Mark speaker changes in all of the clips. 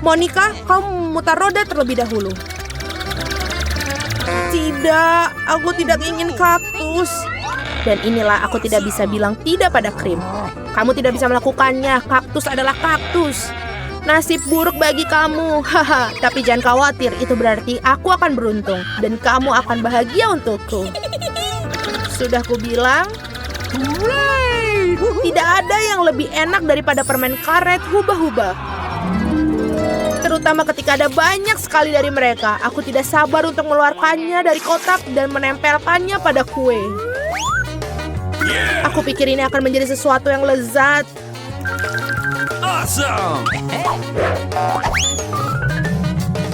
Speaker 1: Monica, kau memutar roda terlebih dahulu. Tidak, aku tidak ingin kaktus. Dan inilah aku tidak bisa bilang tidak pada krim. Kamu tidak bisa melakukannya, kaktus adalah kaktus. Nasib buruk bagi kamu, haha. Tapi jangan khawatir, itu berarti aku akan beruntung. Dan kamu akan bahagia untukku. Sudah kubilang, tidak ada yang lebih enak daripada permen karet hubah-hubah. Terutama ketika ada banyak sekali dari mereka. Aku tidak sabar untuk mengeluarkannya dari kotak dan menempelkannya pada kue. Aku pikir ini akan menjadi sesuatu yang lezat.
Speaker 2: Awesome!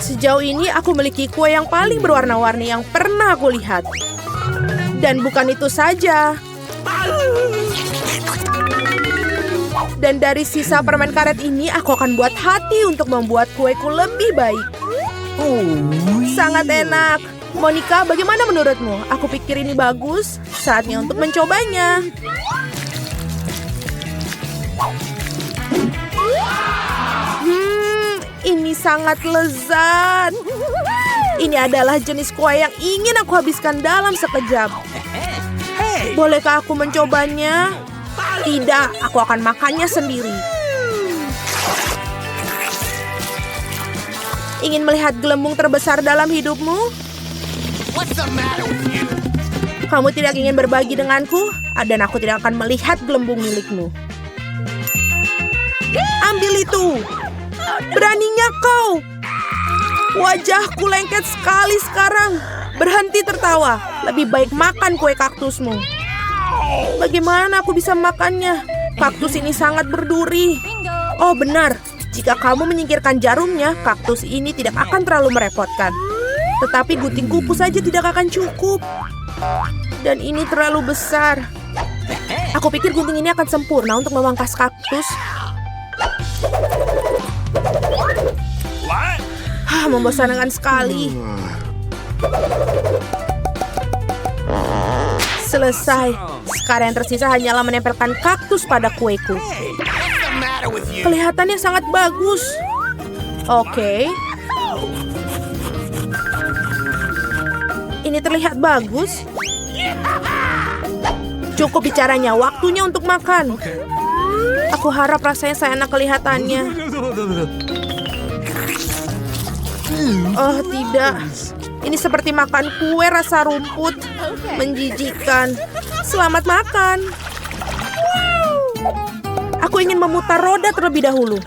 Speaker 1: Sejauh ini aku memiliki kue yang paling berwarna-warni yang pernah aku lihat. Dan bukan itu saja. Dan dari sisa permen karet ini, aku akan buat hati untuk membuat kueku lebih baik. Sangat enak. Monica, bagaimana menurutmu? Aku pikir ini bagus. Saatnya untuk mencobanya. Ini sangat lezat. Ini adalah jenis kue yang ingin aku habiskan dalam sekejap. Bolehkah aku mencobanya? Tidak, aku akan makannya sendiri. Ingin melihat gelembung terbesar dalam hidupmu? Kamu tidak ingin berbagi denganku? Dan aku tidak akan melihat gelembung milikmu. Ambil itu! Beraninya kau! Wajahku lengket sekali sekarang. Berhenti tertawa. Lebih baik makan kue kaktusmu. Bagaimana aku bisa makannya? Kaktus ini sangat berduri. Oh benar, jika kamu menyingkirkan jarumnya, kaktus ini tidak akan terlalu merepotkan. Tetapi gunting kupu saja tidak akan cukup. Dan ini terlalu besar. Aku pikir gunting ini akan sempurna untuk memangkas kaktus. Membosankan sekali. Selesai. Sekarang yang tersisa hanyalah menempelkan kaktus pada kueku. Kelihatannya sangat bagus. Oke. Ini terlihat bagus. Cukup bicaranya, waktunya untuk makan. Aku harap rasanya seenak kelihatannya. Oh tidak. Ini seperti makan kue rasa rumput. Menjijikkan. Selamat makan. Aku ingin memutar roda terlebih dahulu.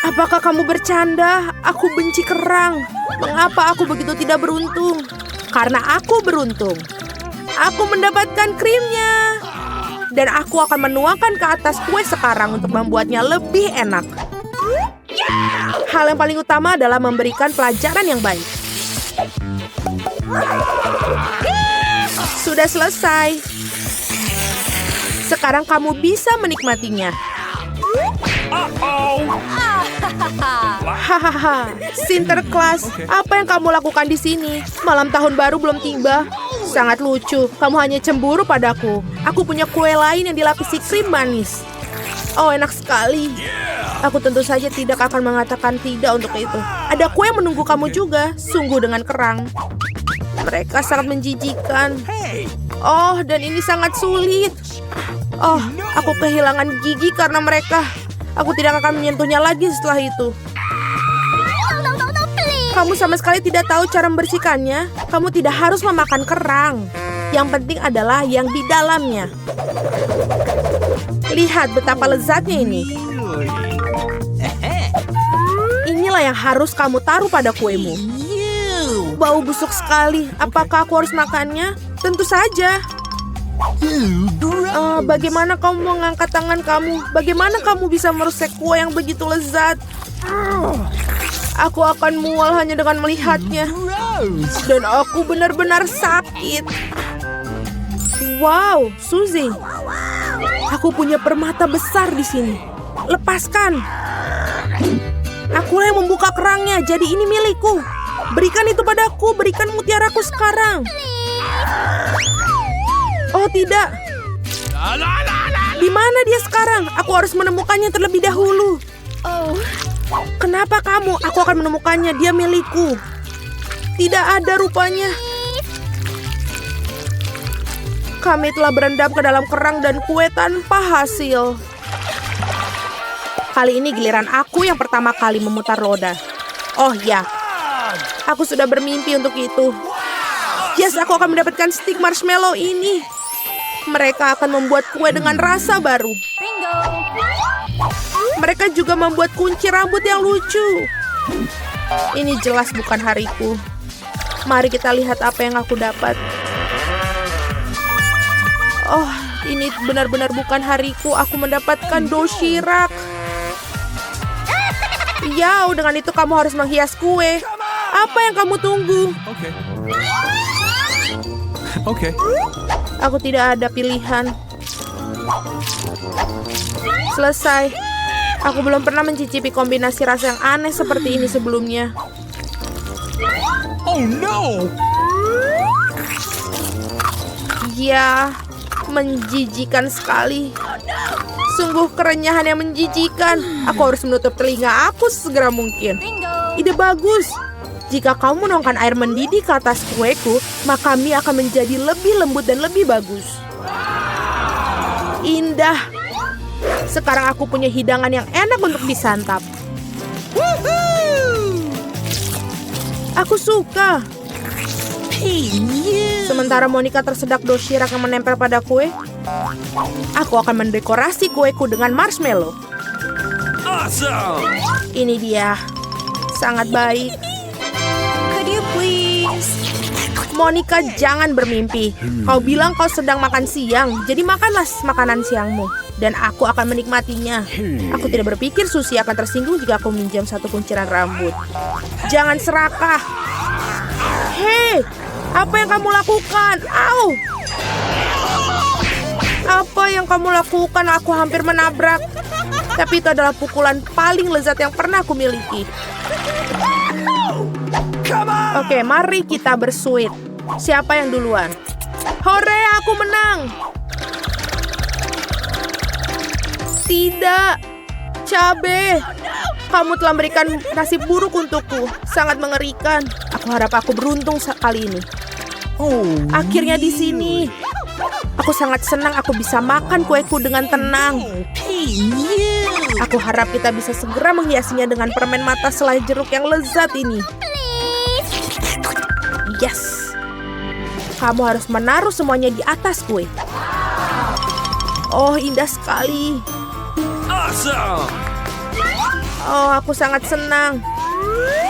Speaker 1: Apakah kamu bercanda? Aku benci kerang. Mengapa aku begitu tidak beruntung? Karena aku beruntung. Aku mendapatkan krimnya. Dan aku akan menuangkan ke atas kue sekarang untuk membuatnya lebih enak. Hal yang paling utama adalah memberikan pelajaran yang baik. Sudah selesai. Sekarang kamu bisa menikmatinya. Hahaha, Sinterklas, apa yang kamu lakukan di sini? Malam tahun baru belum tiba. Sangat lucu, kamu hanya cemburu padaku. Aku punya kue lain yang dilapisi krim manis. Oh, enak sekali. Aku tentu saja tidak akan mengatakan tidak untuk itu. Ada kue yang menunggu kamu juga, sungguh dengan kerang. Mereka sangat menjijikan. Oh, dan ini sangat sulit. Oh, aku kehilangan gigi karena mereka. Aku tidak akan menyentuhnya lagi setelah itu. Kamu sama sekali tidak tahu cara membersihkannya. Kamu tidak harus memakan kerang. Yang penting adalah yang di dalamnya. Lihat betapa lezatnya ini. Inilah yang harus kamu taruh pada kuemu. Bau busuk sekali. Apakah aku harus makannya? Tentu saja. Bagaimana kamu mengangkat tangan kamu? Bagaimana kamu bisa merusak kue yang begitu lezat? Aku akan mual hanya dengan melihatnya. Dan aku benar-benar sakit. Wow, Suzy. Aku punya permata besar di sini. Lepaskan. Akulah yang membuka kerangnya, jadi ini milikku. Berikan itu padaku, berikan mutiaraku sekarang. Oh tidak. Di mana dia sekarang? Aku harus menemukannya terlebih dahulu. Kenapa kamu? Aku akan menemukannya. Dia milikku. Tidak ada rupanya. Kami telah berendam ke dalam kerang dan kue tanpa hasil. Kali ini giliran aku yang pertama kali memutar roda. Oh ya, aku sudah bermimpi untuk itu. Yes, aku akan mendapatkan stik marshmallow ini. Mereka akan membuat kue dengan rasa baru. Mereka juga membuat kunci rambut yang lucu. Ini jelas bukan hariku. Mari kita lihat apa yang aku dapat. Oh, ini benar-benar bukan hariku. Aku mendapatkan doshirak. Ya, dengan itu kamu harus menghias kue. Apa yang kamu tunggu?
Speaker 2: Oke.
Speaker 1: Aku tidak ada pilihan. Selesai. Aku belum pernah mencicipi kombinasi rasa yang aneh seperti ini sebelumnya.
Speaker 2: Oh no.
Speaker 1: Ya, menjijikan sekali. Sungguh kerenyahan yang menjijikan. Aku harus menutup telinga aku sesegera mungkin. Ide bagus. Jika kamu menuangkan air mendidih ke atas kueku, maka mie akan menjadi lebih lembut dan lebih bagus. Indah. Sekarang aku punya hidangan yang enak untuk disantap. Aku suka. Sementara Monica tersedak doshirak yang menempel pada kue, aku akan mendekorasi kueku dengan marshmallow.
Speaker 2: Awesome.
Speaker 1: Ini dia. Sangat baik.
Speaker 3: Could you please?
Speaker 1: Monica, jangan bermimpi. Kau bilang kau sedang makan siang, jadi makanlah makanan siangmu. Dan aku akan menikmatinya. Aku tidak berpikir Susie akan tersinggung jika aku minjam satu kunciran rambut. Jangan serakah. Hei, apa yang kamu lakukan? Au! Apa yang kamu lakukan? Aku hampir menabrak. Tapi itu adalah pukulan paling lezat yang pernah aku miliki. Oke, mari kita bersuit. Siapa yang duluan? Hore, aku menang! Tidak, Cabe. Kamu telah memberikan nasib buruk untukku. Sangat mengerikan. Aku harap aku beruntung kali ini. Akhirnya di sini. Aku sangat senang aku bisa makan kueku dengan tenang. Aku harap kita bisa segera menghiasinya dengan permen mata selai jeruk yang lezat ini. Yes. Kamu harus menaruh semuanya di atas kue. Oh, indah sekali.
Speaker 2: Awesome.
Speaker 1: Oh, aku sangat senang.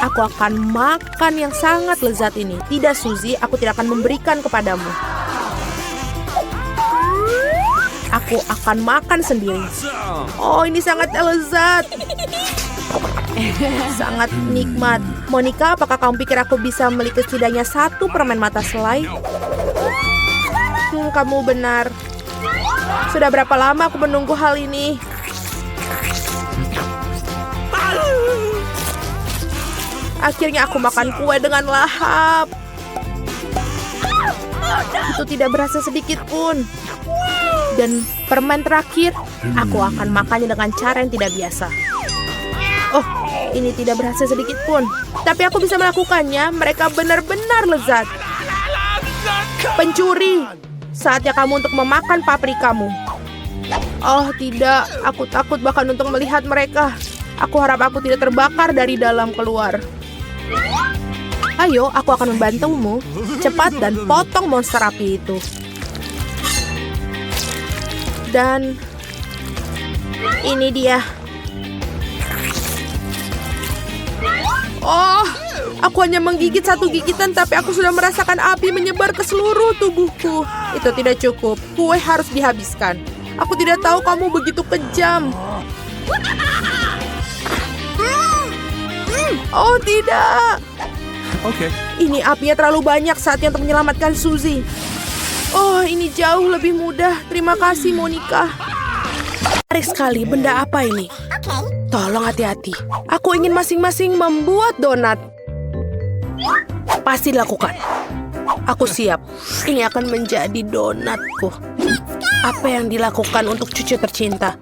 Speaker 1: Aku akan makan yang sangat lezat ini. Tidak, Suzy, aku tidak akan memberikan kepadamu. Aku akan makan sendiri. Oh, ini sangat lezat. Sangat nikmat. Monica, apakah kamu pikir aku bisa membeli setidaknya satu permen mata selai? Kamu benar. Sudah berapa lama aku menunggu hal ini? Akhirnya aku makan kue dengan lahap. Itu tidak berasa sedikit pun. Dan permen terakhir, aku akan makannya dengan cara yang tidak biasa. Oh, ini tidak berasa sedikit pun. Tapi aku bisa melakukannya. Mereka benar-benar lezat. Pencuri, saatnya kamu untuk memakan paprikamu. Oh tidak, aku takut bahkan untuk melihat mereka. Aku harap aku tidak terbakar dari dalam keluar. Ayo, aku akan membantumu. Cepat dan potong monster api itu. Dan ini dia. Oh, aku hanya menggigit satu gigitan, tapi aku sudah merasakan api menyebar ke seluruh tubuhku. Itu tidak cukup. Kue harus dihabiskan. Aku tidak tahu kamu begitu kejam. Oh tidak.
Speaker 2: Oke.
Speaker 1: Ini apinya terlalu banyak, saatnya untuk menyelamatkan Suzy. Oh, ini jauh lebih mudah. Terima kasih, Monica. Menarik sekali, benda apa ini? Tolong hati-hati. Aku ingin masing-masing membuat donat. Pasti dilakukan. Aku siap. Ini akan menjadi donatku. Apa yang dilakukan untuk cucu tercinta?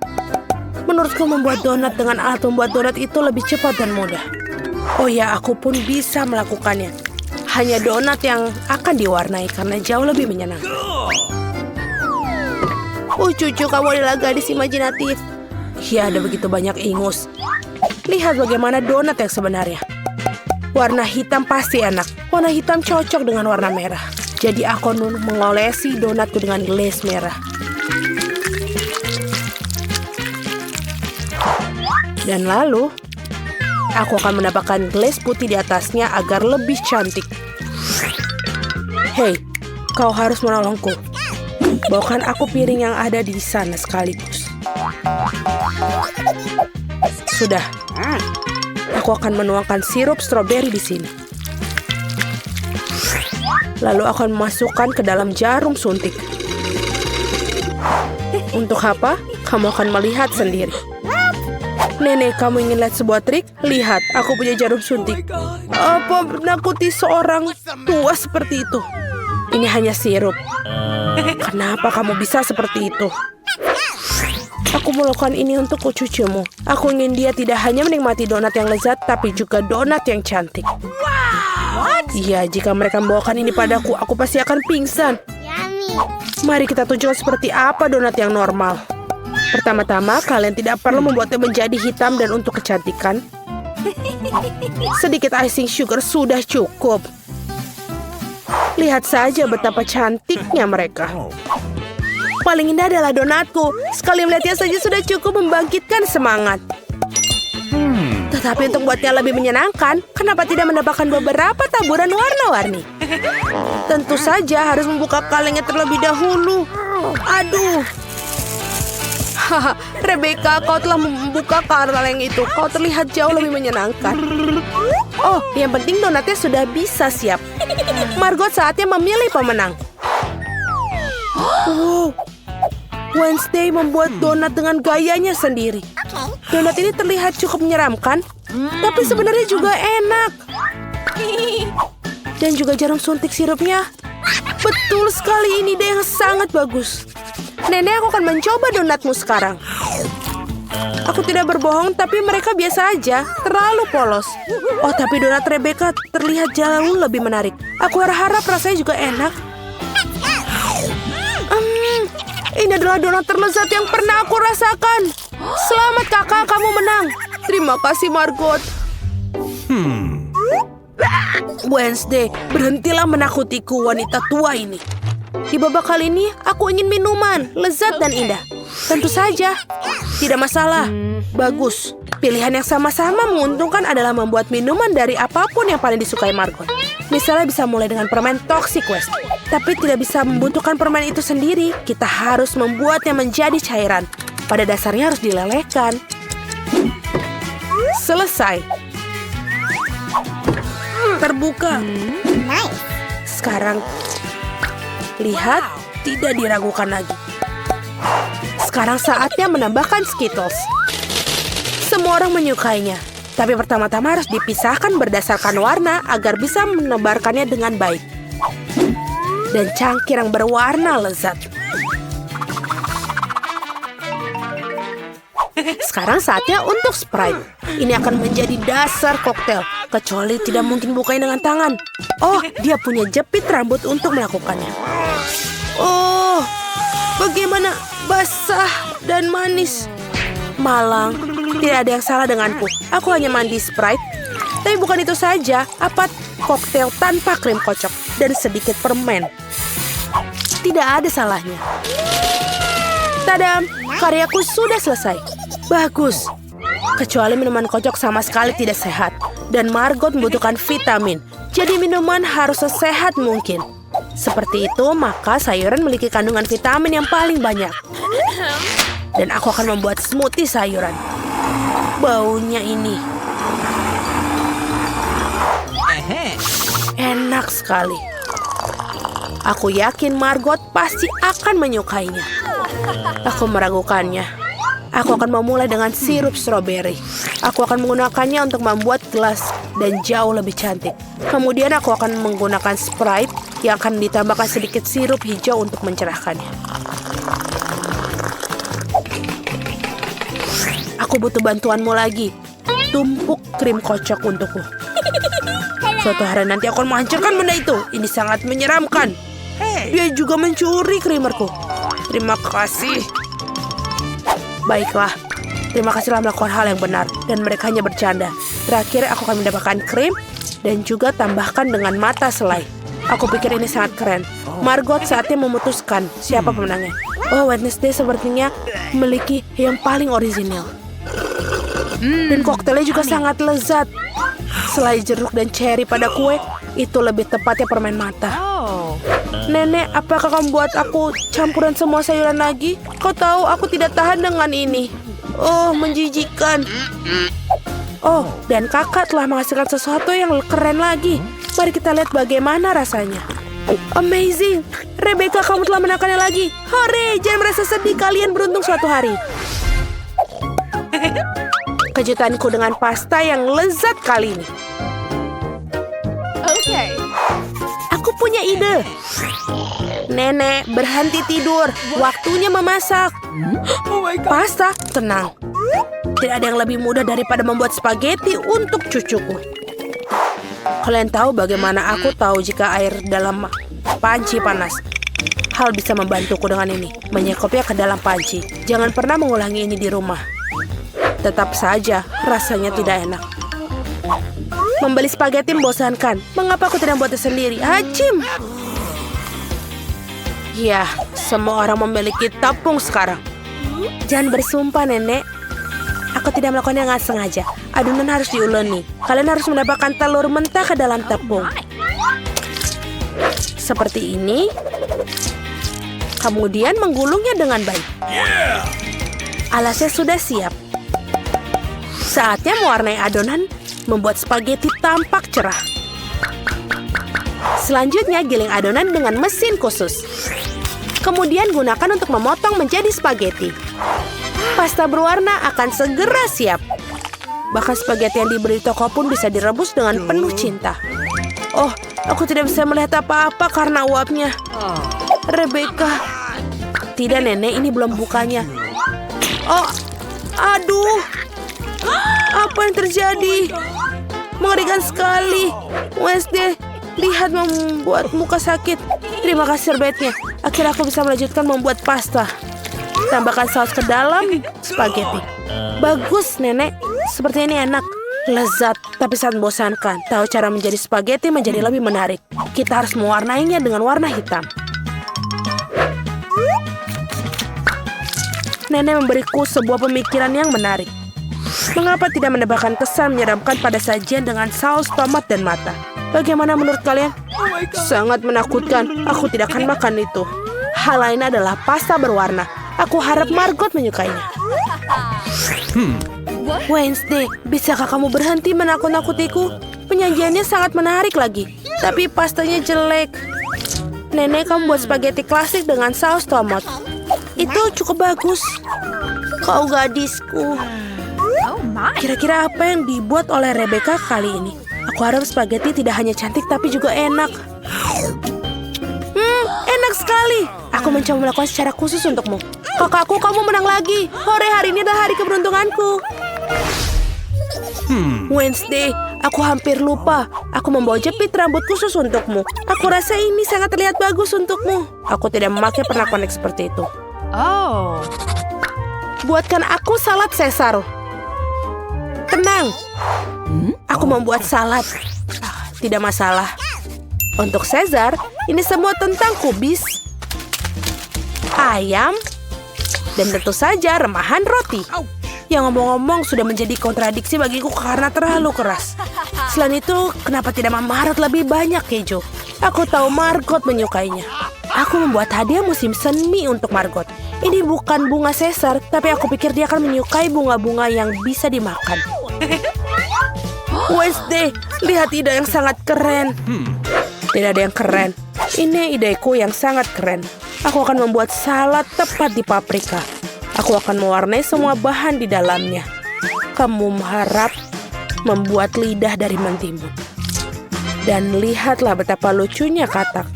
Speaker 1: Menurutku membuat donat dengan alat pembuat donat itu lebih cepat dan mudah. Oh ya, aku pun bisa melakukannya. Hanya donat yang akan diwarnai karena jauh lebih menyenangkan. Cucu, kamu adalah gadis imajinatif. Ya, ada begitu banyak ingus. Lihat bagaimana donat yang sebenarnya. Warna hitam pasti enak. Warna hitam cocok dengan warna merah. Jadi aku mengolesi donatku dengan glaze merah. Dan lalu, aku akan menambahkan glaze putih di atasnya agar lebih cantik. Hei, kau harus menolongku. Bawakan aku piring yang ada di sana sekaligus. Sudah. Aku akan menuangkan sirup stroberi di sini. Lalu akan memasukkan ke dalam jarum suntik. Untuk apa? Kamu akan melihat sendiri. Nenek, kamu ingin lihat sebuah trik? Lihat, aku punya jarum suntik. Apa menakuti seorang tua seperti itu? Ini hanya sirup. Kenapa kamu bisa seperti itu? Aku melakukan ini untuk cucumu. Aku ingin dia tidak hanya menikmati donat yang lezat, tapi juga donat yang cantik. Iya, jika mereka membawakan ini padaku, aku pasti akan pingsan. Mari kita tunjukkan seperti apa donat yang normal. Pertama-tama, kalian tidak perlu membuatnya menjadi hitam dan untuk kecantikan. Sedikit icing sugar sudah cukup. Lihat saja betapa cantiknya mereka. Paling indah adalah donatku. Sekali melihatnya saja sudah cukup membangkitkan semangat. Tetapi untuk buatnya lebih menyenangkan, kenapa tidak menambahkan beberapa taburan warna-warni? Tentu saja harus membuka kalengnya terlebih dahulu. Aduh. Haha, Rebecca, kau telah membuka kaleng itu. Kau terlihat jauh lebih menyenangkan. Oh, yang penting donatnya sudah bisa siap. Margot, saatnya memilih pemenang. Wow, Wednesday membuat donat dengan gayanya sendiri. Donat ini terlihat cukup menyeramkan, tapi sebenarnya juga enak. Dan juga jarum suntik sirupnya. Betul sekali, ini ide yang sangat bagus. Nenek, aku akan mencoba donatmu sekarang. Aku tidak berbohong, tapi mereka biasa aja, terlalu polos. Oh, tapi donat Rebecca terlihat jauh lebih menarik. Aku harap rasanya juga enak. Ini adalah donat terlezat yang pernah aku rasakan. Selamat kakak, kamu menang. Terima kasih, Margot. Wednesday, berhentilah menakutiku wanita tua ini. Di babak kali ini, aku ingin minuman, lezat dan indah. Tentu saja, tidak masalah. Bagus. Pilihan yang sama-sama menguntungkan adalah membuat minuman dari apapun yang paling disukai Margot. Misalnya bisa mulai dengan permen Toxic Waste. Tapi tidak bisa membutuhkan permen itu sendiri. Kita harus membuatnya menjadi cairan. Pada dasarnya harus dilelehkan. Selesai. Terbuka. Sekarang, lihat, tidak diragukan lagi. Sekarang saatnya menambahkan Skittles. Semua orang menyukainya. Tapi pertama-tama harus dipisahkan berdasarkan warna agar bisa menebarkannya dengan baik. Dan cangkir yang berwarna lezat. Sekarang saatnya untuk Sprite. Ini akan menjadi dasar koktail. Kecuali tidak mungkin bukanya dengan tangan. Oh, dia punya jepit rambut untuk melakukannya. Oh, bagaimana basah dan manis. Malang, tidak ada yang salah denganku. Aku hanya mandi Sprite. Tapi bukan itu saja, apa koktail tanpa krim kocok dan sedikit permen. Tidak ada salahnya. Tadam, karyaku sudah selesai. Bagus. Kecuali minuman kocok sama sekali tidak sehat. Dan Margot membutuhkan vitamin. Jadi minuman harus sesehat mungkin. Seperti itu, maka sayuran memiliki kandungan vitamin yang paling banyak. Dan aku akan membuat smoothie sayuran. Baunya ini. Enak sekali. Aku yakin Margot pasti akan menyukainya. Aku meragukannya. Aku akan memulai dengan sirup stroberi. Aku akan menggunakannya untuk membuat gelas dan jauh lebih cantik. Kemudian aku akan menggunakan Sprite yang akan ditambahkan sedikit sirup hijau untuk mencerahkannya. Aku butuh bantuanmu lagi. Tumpuk krim kocok untukku. Suatu hari nanti aku akan menghancurkan benda itu. Ini sangat menyeramkan. Dia juga mencuri krimerku. Terima kasih. Baiklah. Terima kasih telah melakukan hal yang benar. Dan mereka hanya bercanda. Terakhir aku akan mendapatkan krim. Dan juga tambahkan dengan mata selai. Aku pikir ini sangat keren. Margot saatnya memutuskan siapa pemenangnya. Oh, Wednesday sepertinya memiliki yang paling orisinil. Dan koktelnya juga sangat lezat. Selai jeruk dan cherry pada kue, itu lebih tepatnya permen mata. Nenek, apakah kamu buat aku campuran semua sayuran lagi? Kau tahu aku tidak tahan dengan ini. Oh, menjijikan. Oh, dan kakak telah menghasilkan sesuatu yang keren lagi. Mari kita lihat bagaimana rasanya. Amazing. Rebecca, kamu telah menangkannya lagi. Hore, jangan merasa sedih, kalian beruntung suatu hari. Kejutanku dengan pasta yang lezat kali ini.
Speaker 3: Okay.
Speaker 1: Aku punya ide. Nenek, berhenti tidur. Waktunya memasak. Pasta, tenang. Tidak ada yang lebih mudah daripada membuat spaghetti untuk cucuku. Kalian tahu bagaimana aku tahu jika air dalam panci panas. Hal bisa membantuku dengan ini. Menyekopnya ke dalam panci. Jangan pernah mengulangi ini di rumah. Tetap saja, rasanya tidak enak. Membeli spaghetti membosankan. Mengapa aku tidak membuatnya sendiri? Hacim! Ya, semua orang memiliki tepung sekarang. Jangan bersumpah, Nenek. Aku tidak melakukannya dengan sengaja. Adonan harus diuleni. Kalian harus mendapatkan telur mentah ke dalam tepung. Seperti ini. Kemudian menggulungnya dengan baik. Alasnya sudah siap. Saatnya mewarnai adonan, membuat spaghetti tampak cerah. Selanjutnya giling adonan dengan mesin khusus. Kemudian gunakan untuk memotong menjadi spaghetti. Pasta berwarna akan segera siap. Bahkan spaghetti yang diberi toko pun bisa direbus dengan penuh cinta. Oh, aku tidak bisa melihat apa-apa karena uapnya. Rebecca. Tidak, Nenek, ini belum bukanya. Oh, aduh. Apa yang terjadi? Mengerikan sekali. Wednesday, lihat membuat muka sakit. Terima kasih serbetnya. Akhirnya aku bisa melanjutkan membuat pasta. Tambahkan saus ke dalam spaghetti. Bagus, Nenek. Seperti ini enak. Lezat, tapi sangat membosankan. Tahu cara menjadi spaghetti menjadi lebih menarik. Kita harus mewarnainya dengan warna hitam. Nenek memberiku sebuah pemikiran yang menarik. Mengapa tidak menambahkan kesan menyeramkan pada sajian dengan saus tomat dan mata? Bagaimana menurut kalian? Sangat menakutkan. Aku tidak akan makan itu. Hal lain adalah pasta berwarna. Aku harap Margot menyukainya. Wednesday, bisakah kamu berhenti menakut-nakutiku? Penyajiannya sangat menarik lagi. Tapi pastanya jelek. Nenek, kamu buat spaghetti klasik dengan saus tomat. Itu cukup bagus. Kau gadisku. Kira-kira apa yang dibuat oleh Rebecca kali ini? Aku harap spaghetti tidak hanya cantik tapi juga enak. Enak sekali. Aku mencoba melakukan secara khusus untukmu. Kakakku, kamu menang lagi. Hore, hari ini adalah hari keberuntunganku. Wednesday, aku hampir lupa. Aku membawa jepit rambut khusus untukmu. Aku rasa ini sangat terlihat bagus untukmu. Aku tidak memakai pernak-pernik seperti itu.
Speaker 3: Oh.
Speaker 1: Buatkan aku salad Caesar. Tenang. Aku membuat salad. Tidak masalah. Untuk Caesar, ini semua tentang kubis, ayam, dan tentu saja remahan roti. Yang ngomong-ngomong sudah menjadi kontradiksi bagiku karena terlalu keras. Selain itu, kenapa tidak memarut lebih banyak keju? Aku tahu Margot menyukainya. Aku membuat hadiah musim semi untuk Margot. Ini bukan bunga Caesar, tapi aku pikir dia akan menyukai bunga-bunga yang bisa dimakan. Wednesday, lihat ide yang sangat keren. Tidak ada yang keren. Ini ideku yang sangat keren. Aku akan membuat salad tepat di paprika. Aku akan mewarnai semua bahan di dalamnya. Kamu harap membuat lidah dari mentimun. Dan lihatlah betapa lucunya katak.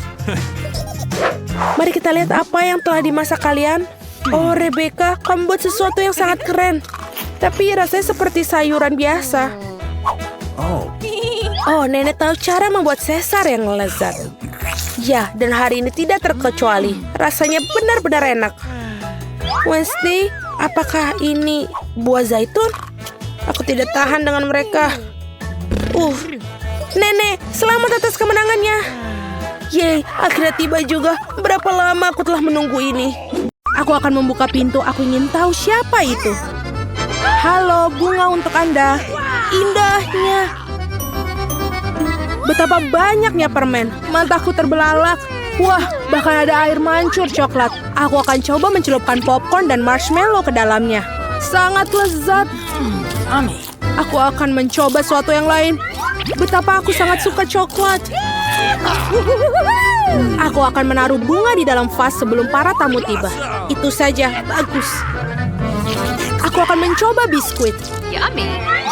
Speaker 1: Mari kita lihat apa yang telah dimasak kalian. Oh, Rebecca, kamu buat sesuatu yang sangat keren. Tapi rasanya seperti sayuran biasa.
Speaker 2: Oh.
Speaker 1: Oh, nenek tahu cara membuat sesar yang lezat. Ya, dan hari ini tidak terkecuali. Rasanya benar-benar enak. Wednesday, apakah ini buah zaitun? Aku tidak tahan dengan mereka. Nenek, selamat atas kemenangannya. Yeay, akhirnya tiba juga. Berapa lama aku telah menunggu ini. Aku akan membuka pintu. Aku ingin tahu siapa itu. Halo, bunga untuk Anda. Indahnya. Betapa banyaknya permen. Mataku terbelalak. Wah, bahkan ada air mancur coklat. Aku akan coba mencelupkan popcorn dan marshmallow ke dalamnya. Sangat lezat. Aku akan mencoba sesuatu yang lain. Betapa aku sangat suka coklat. Aku akan menaruh bunga di dalam vas sebelum para tamu tiba. Itu saja, bagus. Aku akan mencoba biskuit.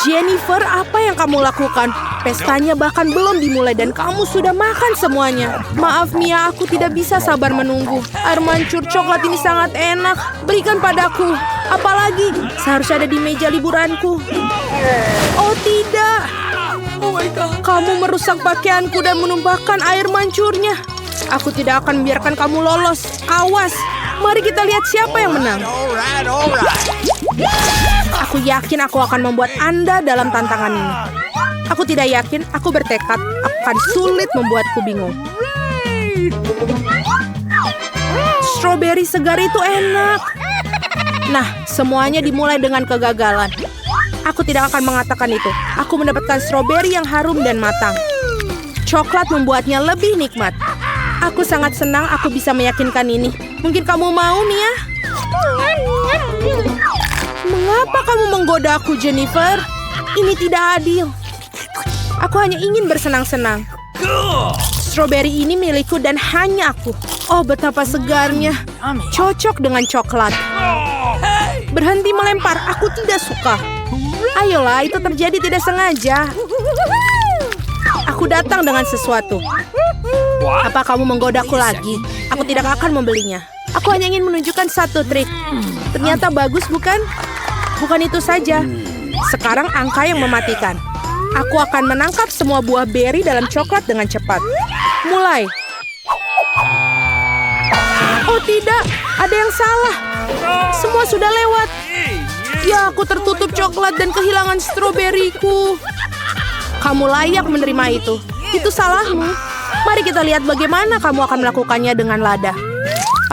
Speaker 1: Jennifer, apa yang kamu lakukan? Pestanya bahkan belum dimulai dan kamu sudah makan semuanya. Maaf Mia, aku tidak bisa sabar menunggu. Air mancur coklat ini sangat enak. Berikan padaku. Apalagi, seharusnya ada di meja liburanku. Oh tidak. Kamu merusak pakaianku dan menumpahkan air mancurnya. Aku tidak akan membiarkan kamu lolos. Awas. Mari kita lihat siapa yang menang. Aku yakin aku akan membuat Anda dalam tantangan ini. Aku tidak yakin, aku bertekad akan sulit membuatku bingung. Strawberry segar itu enak. Nah, semuanya dimulai dengan kegagalan. Aku tidak akan mengatakan itu. Aku mendapatkan strawberry yang harum dan matang. Coklat membuatnya lebih nikmat. Aku sangat senang aku bisa meyakinkan ini. Mungkin kamu mau, Mia? Mengapa kamu menggoda aku, Jennifer? Ini tidak adil. Aku hanya ingin bersenang-senang. Strawberry ini milikku dan hanya aku. Oh, betapa segarnya. Cocok dengan coklat. Berhenti melempar, aku tidak suka. Ayolah, itu terjadi tidak sengaja. Aku datang dengan sesuatu. Apa kamu menggodaku lagi? Aku tidak akan membelinya. Aku hanya ingin menunjukkan satu trik. Ternyata bagus, bukan? Bukan itu saja. Sekarang angka yang mematikan. Aku akan menangkap semua buah beri dalam coklat dengan cepat. Mulai. Oh tidak, ada yang salah. Semua sudah lewat. Ya, aku tertutup coklat dan kehilangan stroberiku. Kamu layak menerima itu. Itu salahmu. Mari kita lihat bagaimana kamu akan melakukannya dengan lada.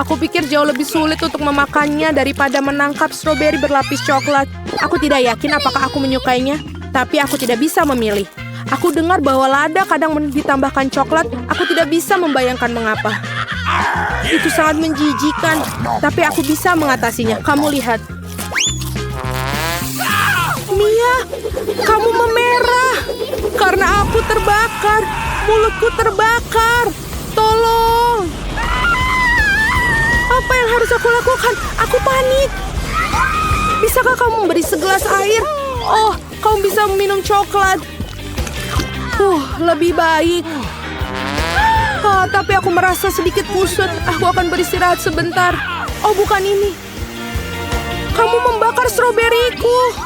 Speaker 1: Aku pikir jauh lebih sulit untuk memakannya daripada menangkap stroberi berlapis coklat. Aku tidak yakin apakah aku menyukainya, tapi aku tidak bisa memilih. Aku dengar bahwa lada kadang ditambahkan coklat. Aku tidak bisa membayangkan mengapa. Itu sangat menjijikan, tapi aku bisa mengatasinya. Kamu lihat. Mia, kamu memerah. Karena aku terbakar. Mulutku terbakar. Tolong. Apa yang harus aku lakukan? Aku panik. Bisakah kamu memberi segelas air? Oh, kamu bisa minum coklat. Lebih baik. Tapi aku merasa sedikit kusut. Aku akan beristirahat sebentar. Oh, bukan ini. Kamu membakar stroberiku.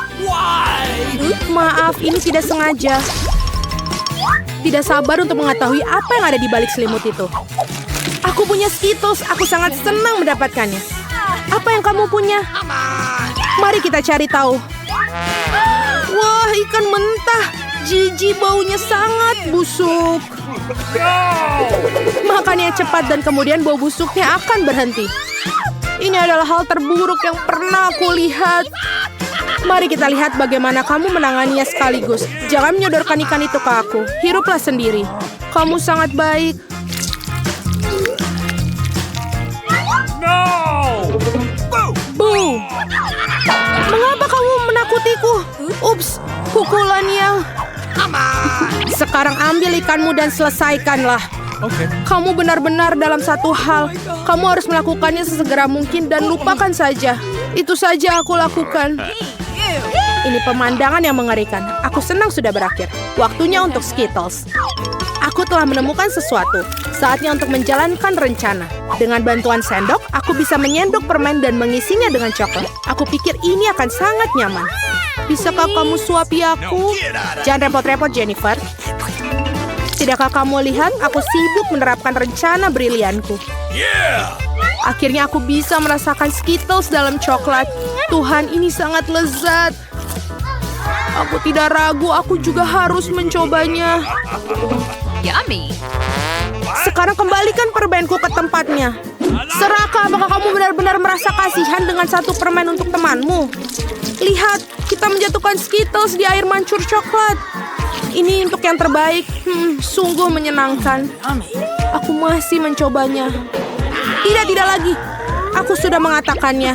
Speaker 1: Maaf, ini tidak sengaja. Tidak sabar untuk mengetahui apa yang ada di balik selimut itu. Aku punya Skittles. Aku sangat senang mendapatkannya. Apa yang kamu punya? Mari kita cari tahu. Wah, ikan mentah. Jijik, baunya sangat busuk. Makannya cepat dan kemudian bau busuknya akan berhenti. Ini adalah hal terburuk yang pernah aku lihat. Mari kita lihat bagaimana kamu menanganinya sekaligus. Jangan menyodorkan ikan itu ke aku. Hiruplah sendiri. Kamu sangat baik. Boo! Mengapa kamu menakutiku? Ups, pukulan yang... Sekarang ambil ikanmu dan selesaikanlah.
Speaker 2: Okay.
Speaker 1: Kamu benar-benar dalam satu hal. Kamu harus melakukannya sesegera mungkin dan lupakan saja. Itu saja aku lakukan. Ini pemandangan yang mengerikan. Aku senang sudah berakhir. Waktunya untuk Skittles. Aku telah menemukan sesuatu. Saatnya untuk menjalankan rencana. Dengan bantuan sendok, aku bisa menyendok permen dan mengisinya dengan coklat. Aku pikir ini akan sangat nyaman. Bisakah kamu suapi aku? Jangan repot-repot, Jennifer. Tidakkah kamu lihat aku sibuk menerapkan rencana brilianku? Akhirnya aku bisa merasakan Skittles dalam coklat. Tuhan, ini sangat lezat. Aku tidak ragu, aku juga harus mencobanya.
Speaker 3: Yummy.
Speaker 1: Sekarang kembalikan permenku ke tempatnya. Seraka, apakah kamu benar-benar merasa kasihan dengan satu permen untuk temanmu? Lihat, kita menjatuhkan Skittles di air mancur coklat. Ini untuk yang terbaik. Sungguh menyenangkan. Aku masih mencobanya. Tidak lagi. Aku sudah mengatakannya.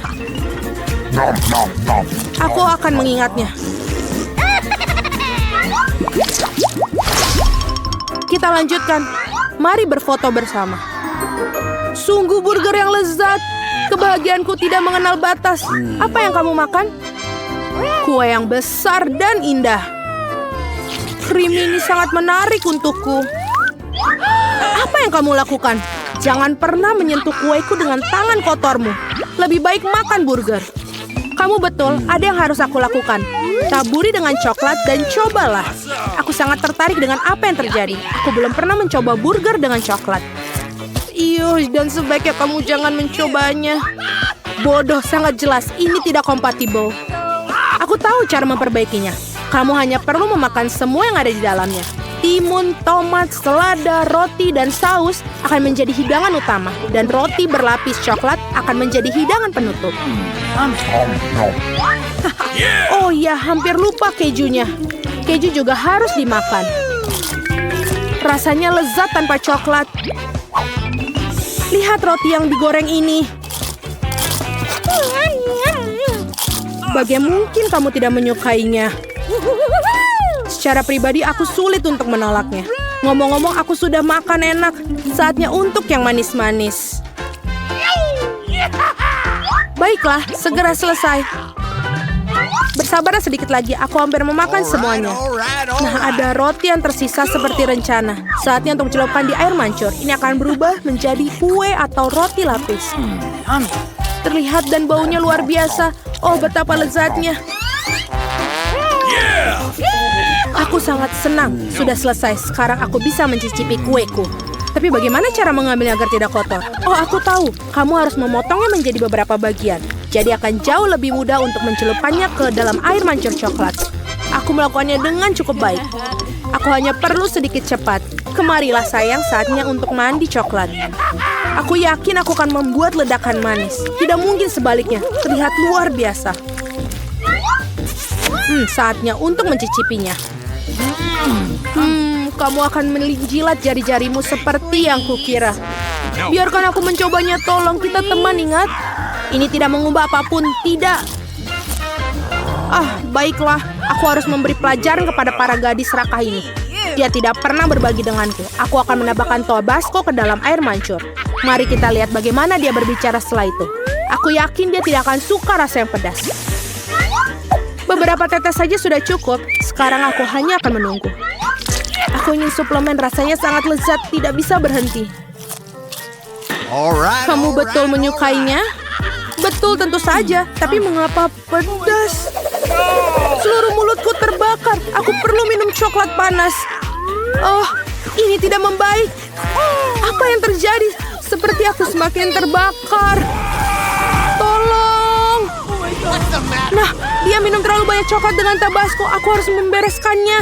Speaker 1: Aku akan mengingatnya. Kita lanjutkan. Mari berfoto bersama. Sungguh burger yang lezat. Kebahagiaanku tidak mengenal batas. Apa yang kamu makan? Kue yang besar dan indah. Krim ini sangat menarik untukku. Apa yang kamu lakukan? Jangan pernah menyentuh kueku dengan tangan kotormu. Lebih baik makan burger. Kamu betul, ada yang harus aku lakukan. Taburi dengan coklat dan cobalah. Aku sangat tertarik dengan apa yang terjadi. Aku belum pernah mencoba burger dengan coklat. Dan sebaiknya kamu jangan mencobanya. Bodoh, sangat jelas. Ini tidak kompatibel. Aku tahu cara memperbaikinya. Kamu hanya perlu memakan semua yang ada di dalamnya. Timun, tomat, selada, roti, dan saus akan menjadi hidangan utama. Dan roti berlapis coklat akan menjadi hidangan penutup. Oh ya, hampir lupa kejunya. Keju juga harus dimakan. Rasanya lezat tanpa coklat. Lihat roti yang digoreng ini. Bagaimana mungkin kamu tidak menyukainya? Secara pribadi aku sulit untuk menolaknya. Ngomong-ngomong, aku sudah makan enak. Saatnya untuk yang manis-manis. Baiklah, segera selesai. Bersabarlah sedikit lagi, aku hampir memakan semuanya. Nah, ada roti yang tersisa seperti rencana. Saatnya untuk celupkan di air mancur. Ini akan berubah menjadi kue atau roti lapis. Terlihat dan baunya luar biasa. Oh, betapa lezatnya. Aku sangat senang. Sudah selesai. Sekarang aku bisa mencicipi kueku. Tapi bagaimana cara mengambilnya agar tidak kotor? Oh, aku tahu. Kamu harus memotongnya menjadi beberapa bagian. Jadi akan jauh lebih mudah untuk mencelupkannya ke dalam air mancur coklat. Aku melakukannya dengan cukup baik. Aku hanya perlu sedikit cepat. Kemarilah sayang, saatnya untuk mandi coklat. Aku yakin aku akan membuat ledakan manis. Tidak mungkin sebaliknya. Terlihat luar biasa. Saatnya untuk mencicipinya. Kamu akan menjilat jari-jarimu seperti yang kukira. Biarkan aku mencobanya, tolong. Kita teman, ingat? Ini tidak mengubah apapun, tidak. Baiklah. Aku harus memberi pelajaran kepada para gadis serakah ini. Dia tidak pernah berbagi denganku. Aku akan menambahkan Tabasco ke dalam air mancur. Mari kita lihat bagaimana dia berbicara setelah itu. Aku yakin dia tidak akan suka rasa yang pedas. Beberapa tetes saja sudah cukup. Sekarang aku hanya akan menunggu. Aku ingin suplemen, rasanya sangat lezat, tidak bisa berhenti. Kamu betul menyukainya? Betul, tentu saja. Tapi mengapa pedas? Seluruh mulutku terbakar. Aku perlu minum coklat panas. Oh, ini tidak membaik. Apa yang terjadi? Seperti aku semakin terbakar. Tolong. Nah, dia minum terlalu banyak coklat dengan Tabasco. Aku harus membereskannya.